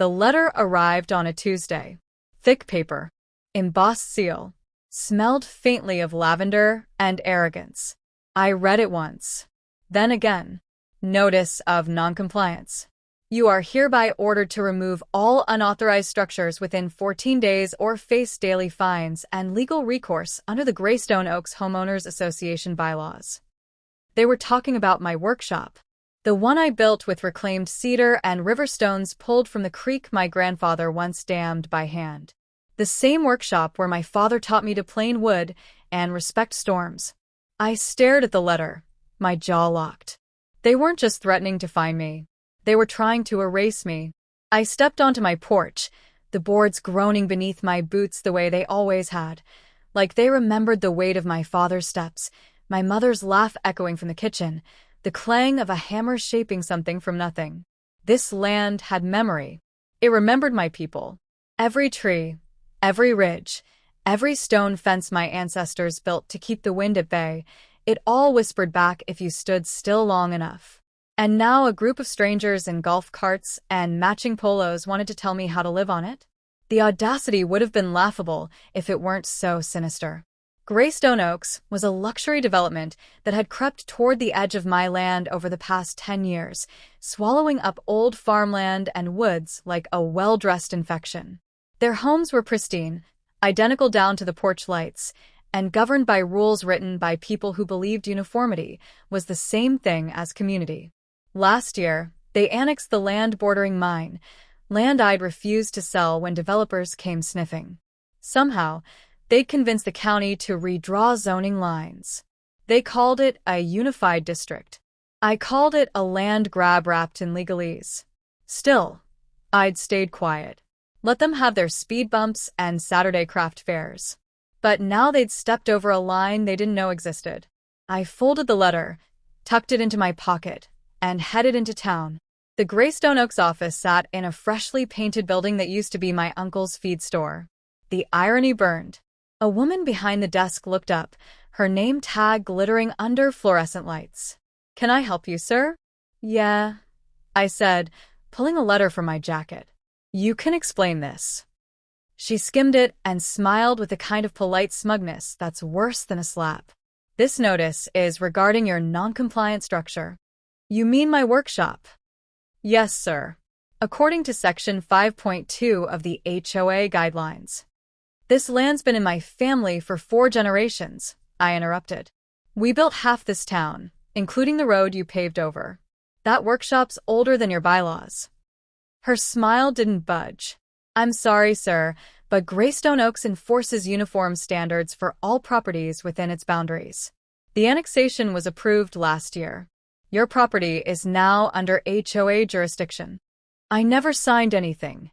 The letter arrived on a Tuesday. Thick paper, embossed seal, smelled faintly of lavender and arrogance. I read it once. Then again. Notice of noncompliance. You are hereby ordered to remove all unauthorized structures within 14 days or face daily fines and legal recourse under the Greystone Oaks Homeowners Association bylaws. They were talking about my workshop. The one I built with reclaimed cedar and river stones pulled from the creek my grandfather once dammed by hand. The same workshop where my father taught me to plane wood and respect storms. I stared at the letter, my jaw locked. They weren't just threatening to fine me. They were trying to erase me. I stepped onto my porch, the boards groaning beneath my boots the way they always had, like they remembered the weight of my father's steps, my mother's laugh echoing from the kitchen, the clang of a hammer shaping something from nothing. This land had memory. It remembered my people. Every tree, every ridge, every stone fence my ancestors built to keep the wind at bay, it all whispered back if you stood still long enough. And now a group of strangers in golf carts and matching polos wanted to tell me how to live on it? The audacity would have been laughable if it weren't so sinister. Greystone Oaks was a luxury development that had crept toward the edge of my land over the past 10 years, swallowing up old farmland and woods like a well-dressed infection. Their homes were pristine, identical down to the porch lights, and governed by rules written by people who believed uniformity was the same thing as community. Last year, they annexed the land bordering mine, land I'd refused to sell when developers came sniffing. Somehow, they'd convinced the county to redraw zoning lines. They called it a unified district. I called it a land grab wrapped in legalese. Still, I'd stayed quiet. Let them have their speed bumps and Saturday craft fairs. But now they'd stepped over a line they didn't know existed. I folded the letter, tucked it into my pocket, and headed into town. The Greystone Oaks office sat in a freshly painted building that used to be my uncle's feed store. The irony burned. A woman behind the desk looked up, her name tag glittering under fluorescent lights. "Can I help you, sir?" "Yeah," I said, pulling a letter from my jacket. "You can explain this." She skimmed it and smiled with the kind of polite smugness that's worse than a slap. "This notice is regarding your non-compliant structure." "You mean my workshop?" "Yes, sir. According to Section 5.2 of the HOA guidelines." "This land's been in my family for 4 generations," I interrupted. "We built half this town, including the road you paved over. That workshop's older than your bylaws." Her smile didn't budge. "I'm sorry, sir, but Greystone Oaks enforces uniform standards for all properties within its boundaries. The annexation was approved last year. Your property is now under HOA jurisdiction." "I never signed anything."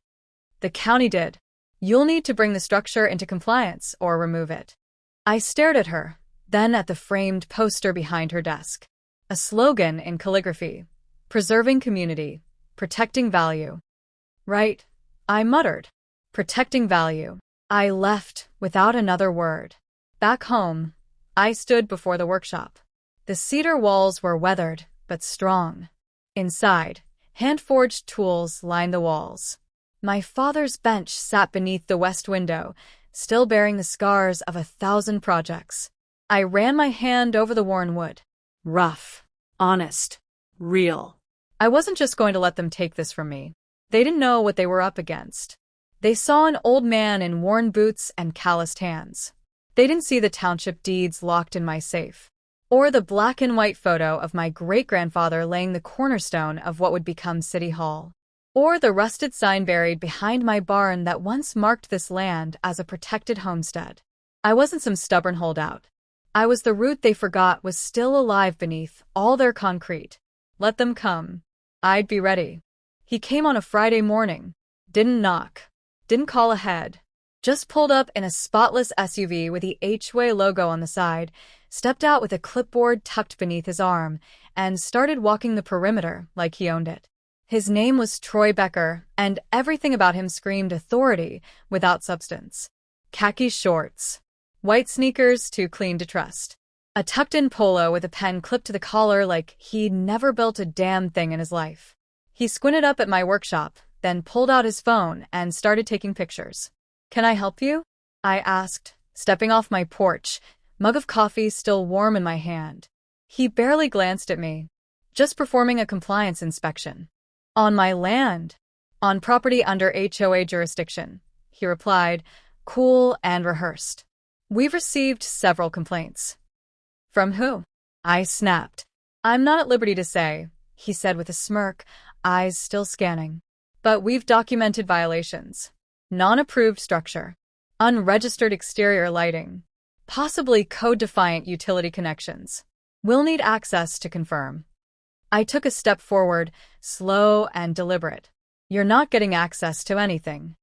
"The county did. You'll need to bring the structure into compliance or remove it." I stared at her, then at the framed poster behind her desk. A slogan in calligraphy: "Preserving community, protecting value." "Right," I muttered. "Protecting value." I left without another word. Back home, I stood before the workshop. The cedar walls were weathered, but strong. Inside, hand-forged tools lined the walls. My father's bench sat beneath the west window, still bearing the scars of 1,000 projects. I ran my hand over the worn wood. Rough, honest, real. I wasn't just going to let them take this from me. They didn't know what they were up against. They saw an old man in worn boots and calloused hands. They didn't see the township deeds locked in my safe, or the black and white photo of my great-grandfather laying the cornerstone of what would become City Hall, or the rusted sign buried behind my barn that once marked this land as a protected homestead. I wasn't some stubborn holdout. I was the root they forgot was still alive beneath all their concrete. Let them come. I'd be ready. He came on a Friday morning. Didn't knock. Didn't call ahead. Just pulled up in a spotless SUV with the HOA logo on the side, stepped out with a clipboard tucked beneath his arm, and started walking the perimeter like he owned it. His name was Troy Becker, and everything about him screamed authority without substance. Khaki shorts. White sneakers too clean to trust. A tucked-in polo with a pen clipped to the collar like he'd never built a damn thing in his life. He squinted up at my workshop, then pulled out his phone and started taking pictures. "Can I help you?" I asked, stepping off my porch, mug of coffee still warm in my hand. He barely glanced at me. "Just performing a compliance inspection." "On my land?" "On property under HOA jurisdiction," he replied, cool and rehearsed. "We've received several complaints." "From who?" I snapped. "I'm not at liberty to say," he said with a smirk, eyes still scanning. "But we've documented violations. Non-approved structure. Unregistered exterior lighting. Possibly code-defiant utility connections. We'll need access to confirm." I took a step forward, slow and deliberate. "You're not getting access to anything."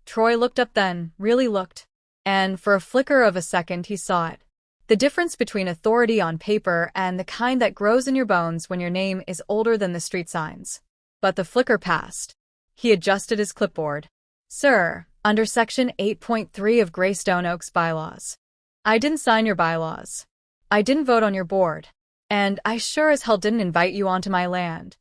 Troy looked up then, really looked. And for a flicker of a second he saw it. The difference between authority on paper and the kind that grows in your bones when your name is older than the street signs. But the flicker passed. He adjusted his clipboard. "Sir, under Section 8.3 of Greystone Oaks bylaws. I didn't sign your bylaws. I didn't vote on your board. And I sure as hell didn't invite you onto my land."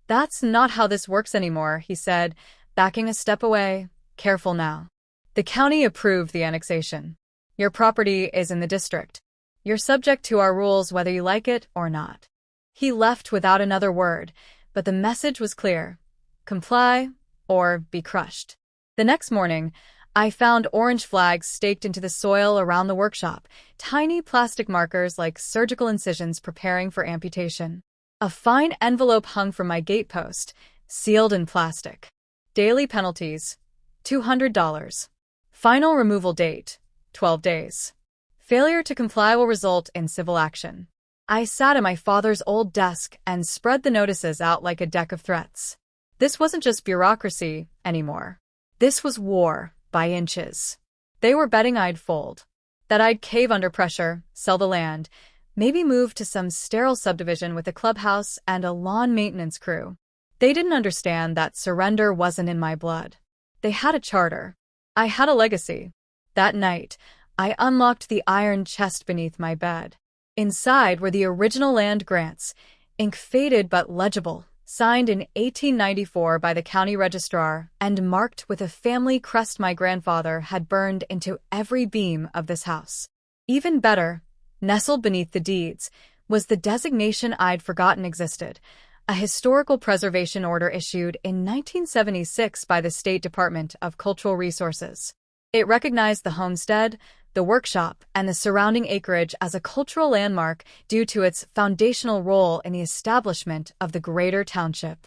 "That's not how this works anymore," he said, backing a step away. "Careful now. The county approved the annexation. Your property is in the district. You're subject to our rules whether you like it or not." He left without another word, but the message was clear. Comply or be crushed. The next morning, I found orange flags staked into the soil around the workshop, tiny plastic markers like surgical incisions preparing for amputation. A fine envelope hung from my gatepost, sealed in plastic. Daily penalties, $200. Final removal date, 12 days. Failure to comply will result in civil action. I sat at my father's old desk and spread the notices out like a deck of threats. This wasn't just bureaucracy anymore. This was war by inches. They were betting I'd fold, that I'd cave under pressure, sell the land, maybe move to some sterile subdivision with a clubhouse and a lawn maintenance crew. They didn't understand that surrender wasn't in my blood. They had a charter. I had a legacy. That night, I unlocked the iron chest beneath my bed. Inside were the original land grants, ink faded but legible, signed in 1894 by the county registrar and marked with a family crest my grandfather had burned into every beam of this house. Even better, nestled beneath the deeds, was the designation I'd forgotten existed, a historical preservation order issued in 1976 by the State Department of Cultural Resources. It recognized the homestead, the workshop, and the surrounding acreage as a cultural landmark due to its foundational role in the establishment of the greater township.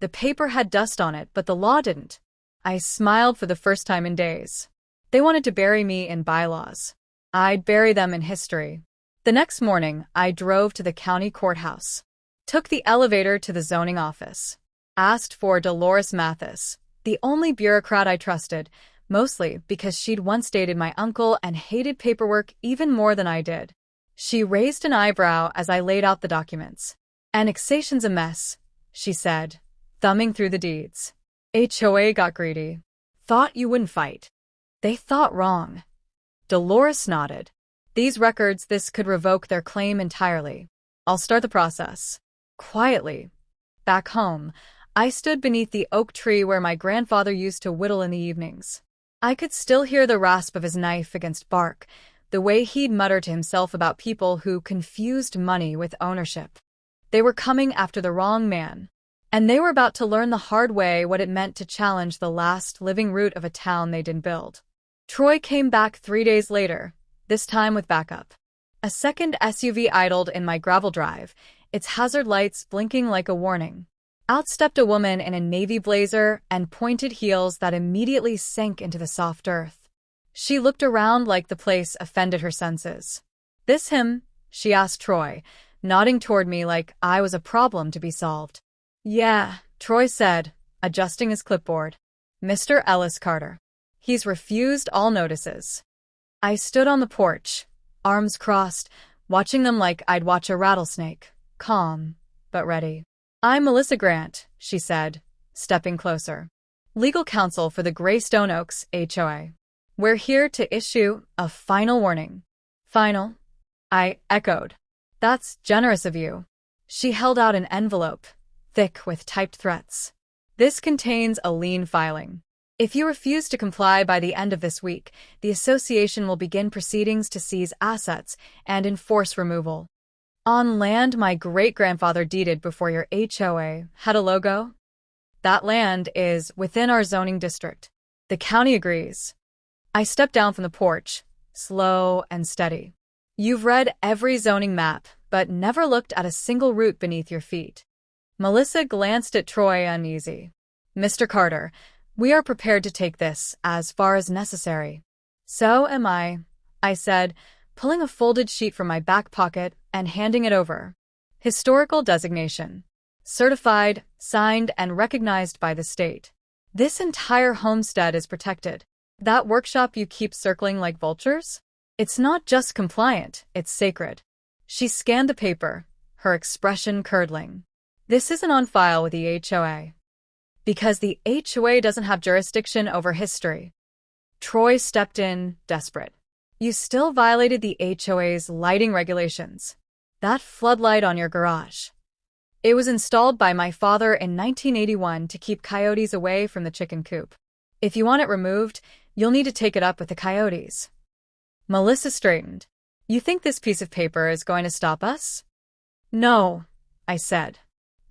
The paper had dust on it, but the law didn't. I smiled for the first time in days. They wanted to bury me in bylaws. I'd bury them in history. The next morning, I drove to the county courthouse, took the elevator to the zoning office, asked for Dolores Mathis, the only bureaucrat I trusted, mostly because she'd once dated my uncle and hated paperwork even more than I did. She raised an eyebrow as I laid out the documents. "Annexation's a mess," she said, thumbing through the deeds. "HOA got greedy. Thought you wouldn't fight. They thought wrong." Dolores nodded. "These records, this could revoke their claim entirely. I'll start the process." Quietly. Back home, I stood beneath the oak tree where my grandfather used to whittle in the evenings. I could still hear the rasp of his knife against bark, the way he'd mutter to himself about people who confused money with ownership. They were coming after the wrong man, and they were about to learn the hard way what it meant to challenge the last living root of a town they didn't build. Troy came back 3 days later, this time with backup. A second SUV idled in my gravel drive, its hazard lights blinking like a warning. Out stepped a woman in a navy blazer and pointed heels that immediately sank into the soft earth. She looked around like the place offended her senses. "This him?" she asked Troy, nodding toward me like I was a problem to be solved. "Yeah," Troy said, adjusting his clipboard. "Mr. Ellis Carter. He's refused all notices." I stood on the porch, arms crossed, watching them like I'd watch a rattlesnake, calm, but ready. "I'm Melissa Grant," she said, stepping closer. "Legal counsel for the Greystone Oaks HOA. We're here to issue a final warning." "Final?" I echoed. "That's generous of you." She held out an envelope, thick with typed threats. This contains a lien filing. If you refuse to comply by the end of this week, the association will begin proceedings to seize assets and enforce removal. On land my great-grandfather deeded before your HOA had a logo? That land is within our zoning district. The county agrees. I stepped down from the porch, slow and steady. You've read every zoning map, but never looked at a single root beneath your feet. Melissa glanced at Troy uneasy. Mr. Carter, we are prepared to take this as far as necessary. So am I said, pulling a folded sheet from my back pocket and handing it over. Historical designation. Certified, signed, and recognized by the state. This entire homestead is protected. That workshop you keep circling like vultures? It's not just compliant, it's sacred. She scanned the paper, her expression curdling. This isn't on file with the HOA. Because the HOA doesn't have jurisdiction over history. Troy stepped in, desperate. You still violated the HOA's lighting regulations. That floodlight on your garage. It was installed by my father in 1981 to keep coyotes away from the chicken coop. If you want it removed, you'll need to take it up with the coyotes. Melissa straightened. You think this piece of paper is going to stop us? No, I said.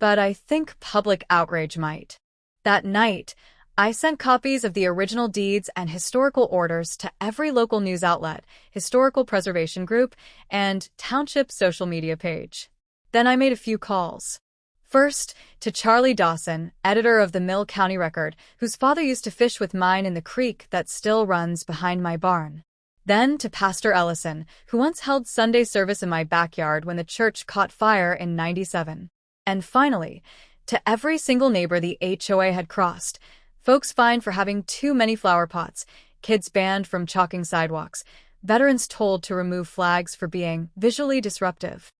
But I think public outrage might. That night, I sent copies of the original deeds and historical orders to every local news outlet, historical preservation group, and township social media page. Then I made a few calls. First, to Charlie Dawson, editor of the Mill County Record, whose father used to fish with mine in the creek that still runs behind my barn. Then to Pastor Ellison, who once held Sunday service in my backyard when the church caught fire in '97. And finally, to every single neighbor the HOA had crossed, folks fined for having too many flower pots, kids banned from chalking sidewalks, veterans told to remove flags for being visually disruptive.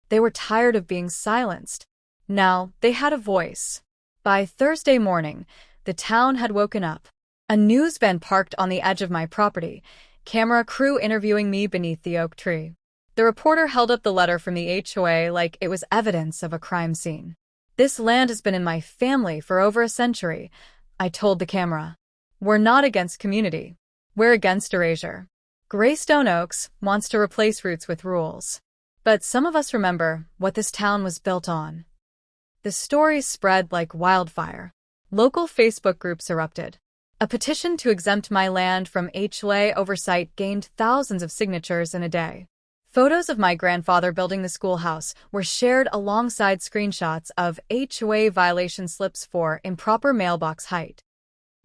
They were tired of being silenced. Now they had a voice. By Thursday morning, the town had woken up. A news van parked on the edge of my property, camera crew interviewing me beneath the oak tree. The reporter held up the letter from the HOA like it was evidence of a crime scene. This land has been in my family for over a century, I told the camera. We're not against community. We're against erasure. Greystone Oaks wants to replace roots with rules. But some of us remember what this town was built on. The stories spread like wildfire. Local Facebook groups erupted. A petition to exempt my land from HOA oversight gained thousands of signatures in a day. Photos of my grandfather building the schoolhouse were shared alongside screenshots of HOA violation slips for improper mailbox height.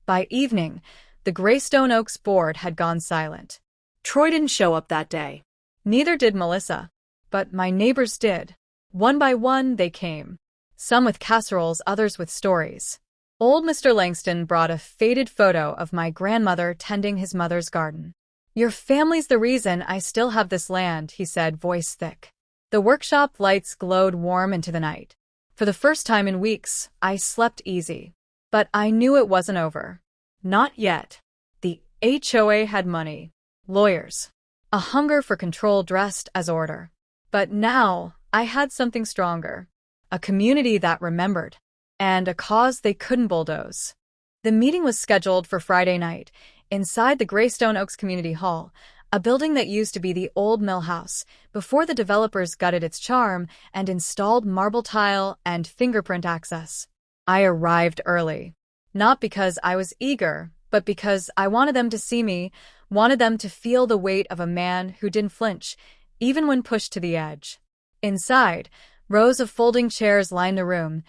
By evening, the Greystone Oaks board had gone silent. Troy didn't show up that day. Neither did Melissa. But my neighbors did. One by one, they came. Some with casseroles, others with stories. Old Mr. Langston brought a faded photo of my grandmother tending his mother's garden. Your family's the reason I still have this land, he said, voice thick. The workshop lights glowed warm into the night. For the first time in weeks, I slept easy. But I knew it wasn't over. Not yet. The HOA had money, lawyers, a hunger for control dressed as order. But now, I had something stronger. A community that remembered. And a cause they couldn't bulldoze. The meeting was scheduled for Friday night, inside the Greystone Oaks Community Hall, a building that used to be the old mill house, before the developers gutted its charm and installed marble tile and fingerprint access. I arrived early. Not because I was eager, but because I wanted them to see me, wanted them to feel the weight of a man who didn't flinch, even when pushed to the edge. Inside, rows of folding chairs lined the room,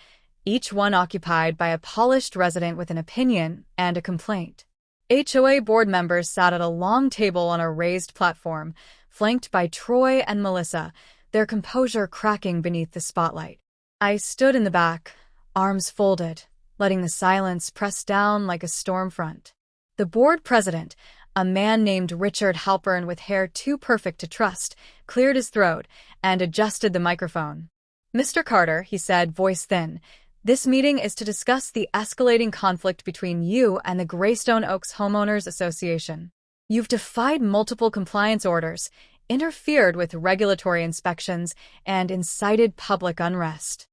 each one occupied by a polished resident with an opinion and a complaint. HOA board members sat at a long table on a raised platform, flanked by Troy and Melissa, their composure cracking beneath the spotlight. I stood in the back, arms folded, letting the silence press down like a storm front. The board president, a man named Richard Halpern with hair too perfect to trust, cleared his throat and adjusted the microphone. Mr. Carter, he said, voice thin, this meeting is to discuss the escalating conflict between you and the Greystone Oaks Homeowners Association. You've defied multiple compliance orders, interfered with regulatory inspections, and incited public unrest.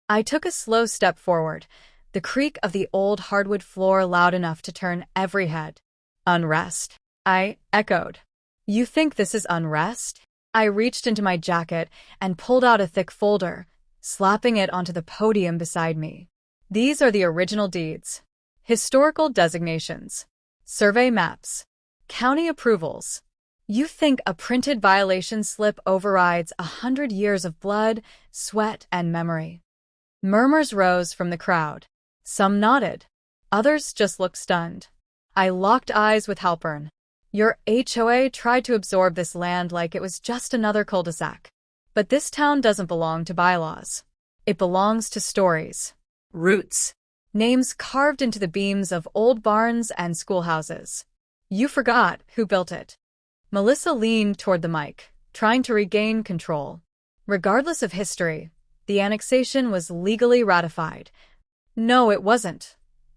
I took a slow step forward, the creak of the old hardwood floor loud enough to turn every head. Unrest, I echoed. You think this is unrest? I reached into my jacket and pulled out a thick folder, slapping it onto the podium beside me. These are the original deeds. Historical designations. Survey maps. County approvals. You think a printed violation slip overrides 100 years of blood, sweat, and memory? Murmurs rose from the crowd. Some nodded. Others just looked stunned. I locked eyes with Halpern. Your HOA tried to absorb this land like it was just another cul-de-sac. But this town doesn't belong to bylaws. It belongs to stories. Roots. Names carved into the beams of old barns and schoolhouses. You forgot who built it. Melissa leaned toward the mic, trying to regain control. Regardless of history, the annexation was legally ratified. No, it wasn't,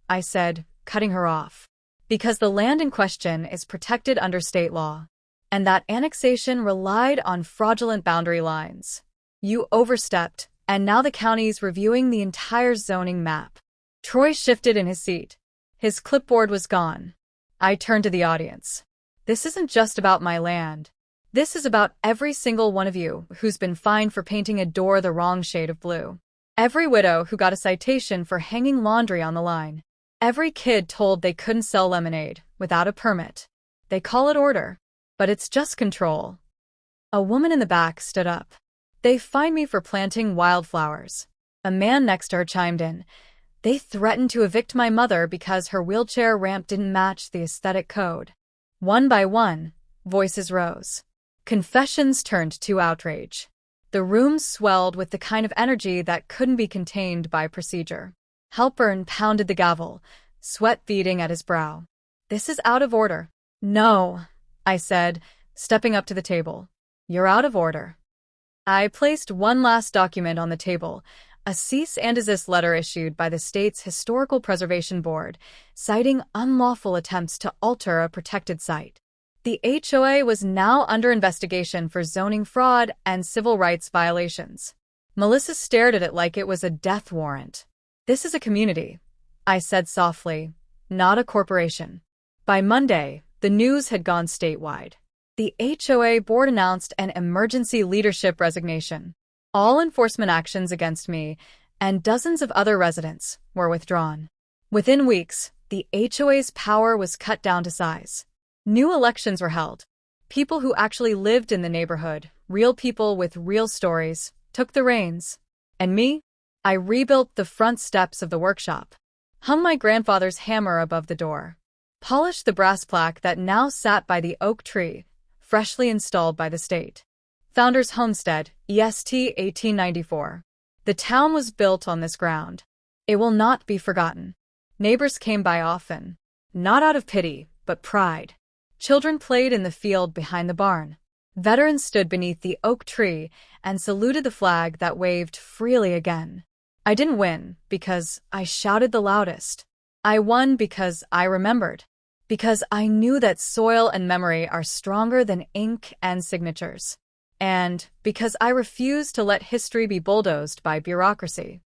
I said, cutting her off. Because the land in question is protected under state law, and that annexation relied on fraudulent boundary lines. You overstepped, and now the county's reviewing the entire zoning map. Troy shifted in his seat. His clipboard was gone. I turned to the audience. This isn't just about my land. This is about every single one of you who's been fined for painting a door the wrong shade of blue. Every widow who got a citation for hanging laundry on the line. Every kid told they couldn't sell lemonade without a permit. They call it order, but it's just control. A woman in the back stood up. They fined me for planting wildflowers. A man next to her chimed in. They threatened to evict my mother because her wheelchair ramp didn't match the aesthetic code. One by one, voices rose. Confessions turned to outrage. The room swelled with the kind of energy that couldn't be contained by procedure. Halpern pounded the gavel, sweat beading at his brow. This is out of order. No, I said, stepping up to the table. You're out of order. I placed one last document on the table, a cease and desist letter issued by the state's Historical Preservation Board, citing unlawful attempts to alter a protected site. The HOA was now under investigation for zoning fraud and civil rights violations. Melissa stared at it like it was a death warrant. This is a community, I said softly, not a corporation. By Monday, the news had gone statewide. The HOA board announced an emergency leadership resignation. All enforcement actions against me and dozens of other residents were withdrawn. Within weeks, the HOA's power was cut down to size. New elections were held. People who actually lived in the neighborhood, real people with real stories, took the reins. And me? I rebuilt the front steps of the workshop, hung my grandfather's hammer above the door, polished the brass plaque that now sat by the oak tree, freshly installed by the state. Founders Homestead, EST 1894. The town was built on this ground. It will not be forgotten. Neighbors came by often, not out of pity, but pride. Children played in the field behind the barn. Veterans stood beneath the oak tree and saluted the flag that waved freely again. I didn't win because I shouted the loudest. I won because I remembered. Because I knew that soil and memory are stronger than ink and signatures. And because I refused to let history be bulldozed by bureaucracy.